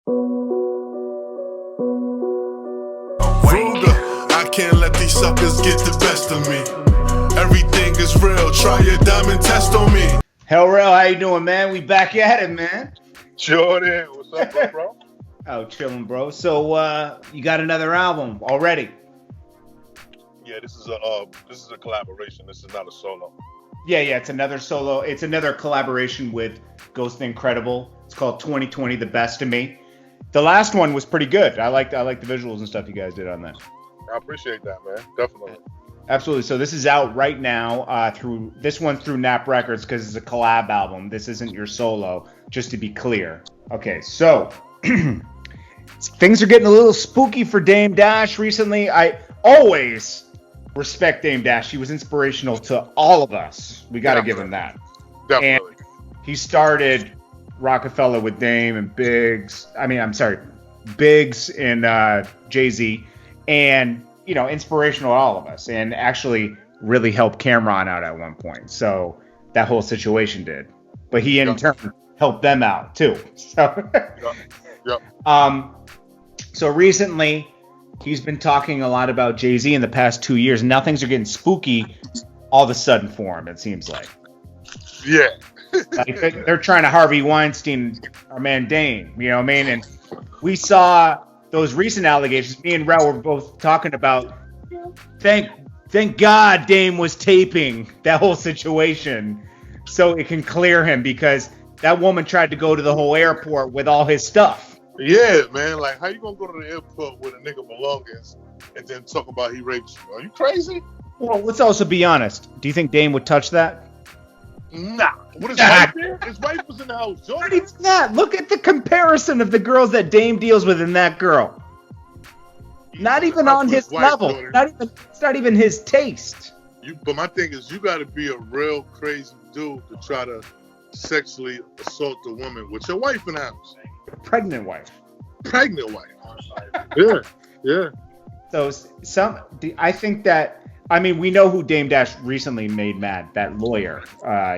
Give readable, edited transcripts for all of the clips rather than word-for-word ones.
I can't let these suckers get the best of me. Everything is real. Try your diamond test on me. Hell Rell, how you doing, man? We back at it, man. Jordan, what's up, bro? Oh, chilling, bro. So, you got another album already? Yeah, this is a collaboration. This is not a solo. Yeah, it's another solo. It's another collaboration with Ghost Incredible. It's called 2020 The Best of Me. The last one was pretty good. I like the visuals and stuff you guys did on that. I appreciate that, man. Definitely. Absolutely. So this is out right now through Knapp Records because it's a collab album. This isn't your solo, just to be clear. Okay, so things are getting a little spooky for Dame Dash recently. I always respect Dame Dash. He was inspirational to all of us. We got to give him that. Definitely. And he started Rockefeller with Dame and Biggs and Jay-Z, and inspirational to all of us, and actually really helped Camron out at one point. So that whole situation did, but he in turn helped them out too. So, so recently he's been talking a lot about Jay-Z in the past 2 years. Now things are getting spooky all of a sudden for him. It seems like. Yeah. Like they're trying to Harvey Weinstein our man Dame. You know what I mean? And we saw those recent allegations. Me and Rell were both talking about. Thank God Dame was taping that whole situation so it can clear him, because that woman tried to go to the whole airport with all his stuff. Yeah, man. Like, how you gonna go to the airport with a nigga belongings and then talk about he raped you? Are you crazy? Well, let's also be honest. Do you think Dame would touch that? Nah. What is wife there? His wife was in the house. Not even that. Look at the comparison of the girls that Dame deals with and that girl. Not even on his level. It's not even his taste. But my thing is, you got to be a real crazy dude to try to sexually assault a woman with your wife in the house. Pregnant wife. Yeah. So I think that. I mean, we know who Dame Dash recently made mad. That lawyer.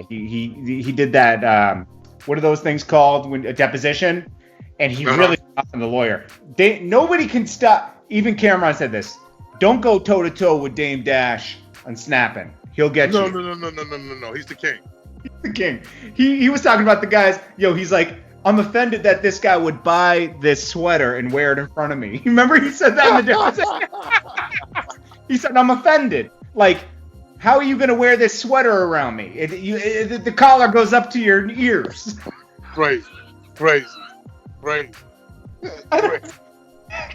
He did that. What are those things called? A deposition, and he really got on the lawyer. Nobody can stop. Even Camron said this. Don't go toe to toe with Dame Dash on snapping. He'll get you. No. He's the king. He's the king. He was talking about the guys. He's like, I'm offended that this guy would buy this sweater and wear it in front of me. Remember he said that in the deposition? He said, I'm offended. Like, how are you going to wear this sweater around me? The collar goes up to your ears. Crazy.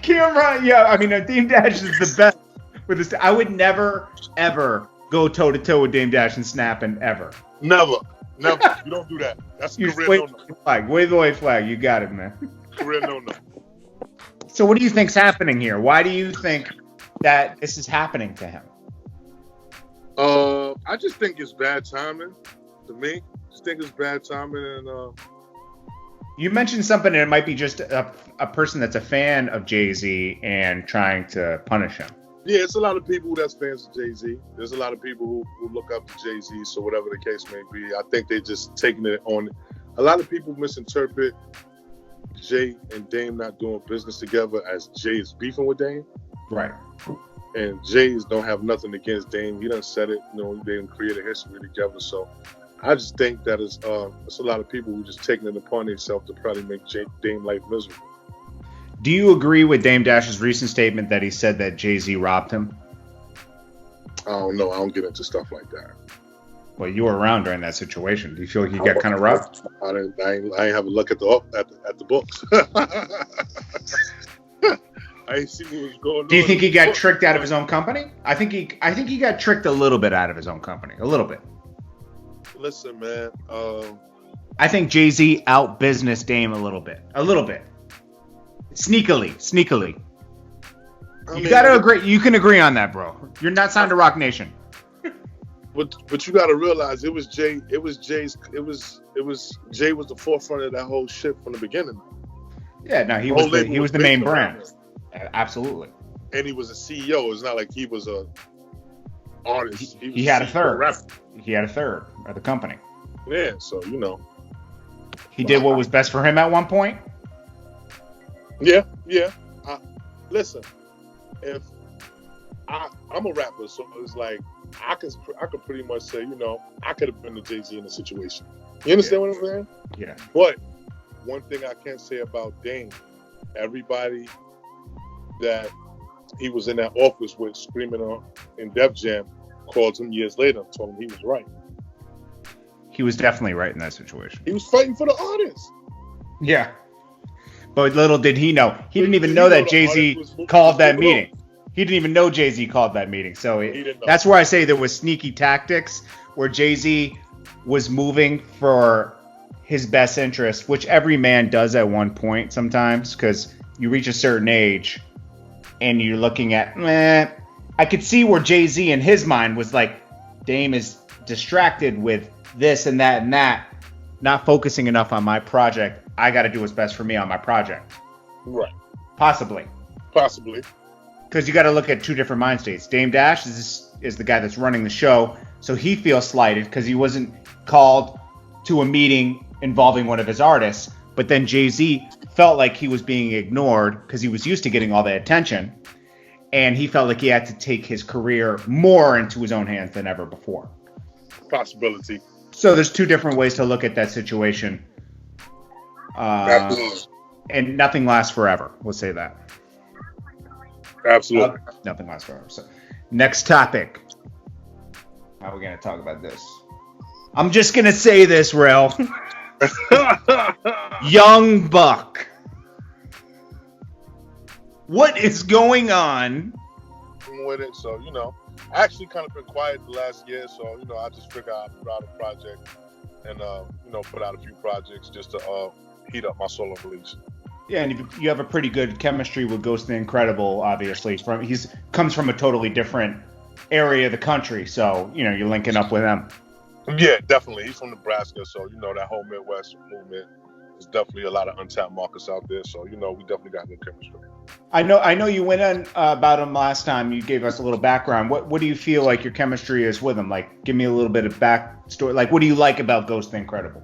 Camera, Dame Dash is the best with this. I would never, ever go toe-to-toe with Dame Dash and snapping, ever. Never. You don't do that. That's a career no-no. Wave the white flag. You got it, man. Career no-no. So what do you think's happening here? Why do you think that this is happening to him? I just think it's bad timing. To me, just think it's bad timing, and you mentioned something, and it might be just a person that's a fan of Jay-Z and trying to punish him. Yeah, it's a lot of people that's fans of Jay-Z. There's a lot of people who look up to Jay-Z. So whatever the case may be, I think they're just taking it on. A lot of people misinterpret Jay and Dame not doing business together as Jay is beefing with Dame. Right. And Jay's don't have nothing against Dame. He done said it. They didn't create a history together. So I just think that it's a lot of people who just taking it upon themselves to probably make Dame life miserable. Do you agree with Dame Dash's recent statement that he said that Jay-Z robbed him? I don't know. I don't get into stuff like that. Well, you were around during that situation. Do you feel like he got kind of robbed? I ain't have a look at the books. I ain't see what was going on. Do you think he got tricked out of his own company? I think he got tricked a little bit out of his own company. A little bit. Listen, man. I think Jay-Z out-businessed Dame a little bit. Sneakily. You gotta agree. You can agree on that, bro. You're not signed to Rock Nation. But you gotta realize it was Jay was the forefront of that whole shit from the beginning. Yeah, no, he was the main brand. Absolutely. And he was a CEO. It's not like he was a artist. He had a third. He had a third of the company. Yeah, so he did what was best for him at one point. Yeah, yeah. Listen, if I'm a rapper, so it's like I could pretty much say, you know, I could have been the Jay-Z in the situation. You understand what I'm saying? Yeah. But one thing I can say about Dame, everybody that he was in that office with screaming on in Def Jam called him years later and told him he was right. He was definitely right in that situation. He was fighting for the artist. Yeah. But little did he know. He didn't even know that Jay-Z called that meeting. He didn't even know Jay-Z called that meeting. So that's where I say there was sneaky tactics where Jay-Z was moving for his best interest, which every man does at one point sometimes, because you reach a certain age and you're looking at, I could see where Jay-Z in his mind was like, Dame is distracted with this and that, not focusing enough on my project. I got to do what's best for me on my project. Right. Possibly. Because you got to look at two different mind states. Dame Dash is the guy that's running the show, so he feels slighted because he wasn't called to a meeting involving one of his artists. But then Jay-Z felt like he was being ignored because he was used to getting all the attention, and he felt like he had to take his career more into his own hands than ever before. Possibility. So there's two different ways to look at that situation. Absolutely. And nothing lasts forever. We'll say that. Absolutely. Nothing lasts forever. So, next topic. How are we going to talk about this? I'm just going to say this, Rel. Young Buck. What is going on with it? So, you know, I actually kind of been quiet the last year, so, you know, I just figured I'd put out a project and, you know, put out a few projects just to heat up my solo release. Yeah, and you have a pretty good chemistry with Ghost the Incredible, obviously. He's comes from a totally different area of the country, so, you know, you're linking up with him. Yeah, definitely. He's from Nebraska, so, you know, that whole Midwest movement, there's definitely a lot of untapped markets out there, so, you know, we definitely got good chemistry. I know you went on about him last time. You gave us a little background. What do you feel like your chemistry is with him? Like, give me a little bit of backstory. Like, what do you like about Ghost the Incredible?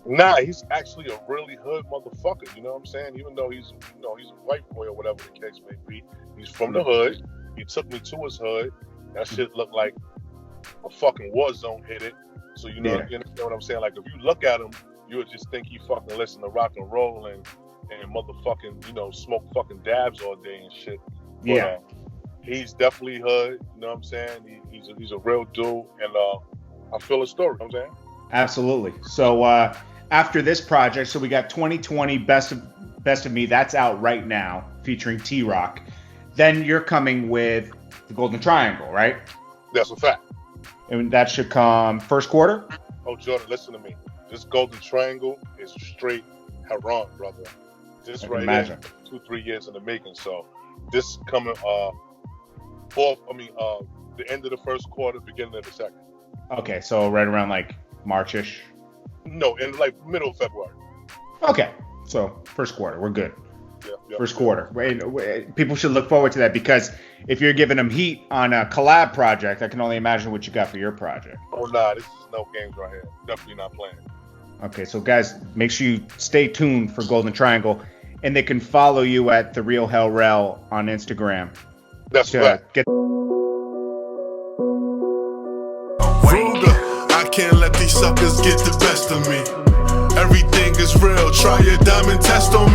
Nah, he's actually a really hood motherfucker. You know what I'm saying? Even though he's a white boy or whatever the case may be, he's from the hood. He took me to his hood. That shit looked like a fucking war zone hit it. So you know, you understand what I'm saying? Like, if you look at him, you would just think he fucking listen to rock and roll and motherfucking, you know, smoke fucking dabs all day and shit. But, yeah. He's definitely hood. You know what I'm saying? He's a real dude, and I feel his story. You know what I'm saying? Absolutely. So after this project, so we got 2020 Best of Me. That's out right now, featuring T-Rock. Then you're coming with the Golden Triangle, right? That's a fact. And that should come first quarter? Oh, Jordan, listen to me. This Golden Triangle is straight Haran, brother. This right here, 2-3 years in the making. So this coming the end of the first quarter, beginning of the second. Okay, so right around like March-ish? No, in like middle of February. Okay, so first quarter, we're good. Yeah, first quarter. People should look forward to that, because if you're giving them heat on a collab project, I can only imagine what you got for your project. Oh, nah, this is no games right here. Definitely not playing. Okay, so guys, make sure you stay tuned for Golden Triangle, and they can follow you at The Real Hell Rell on Instagram. That's right. I can't let these suckers get the best of me. Everything is real. Try your diamond test on me.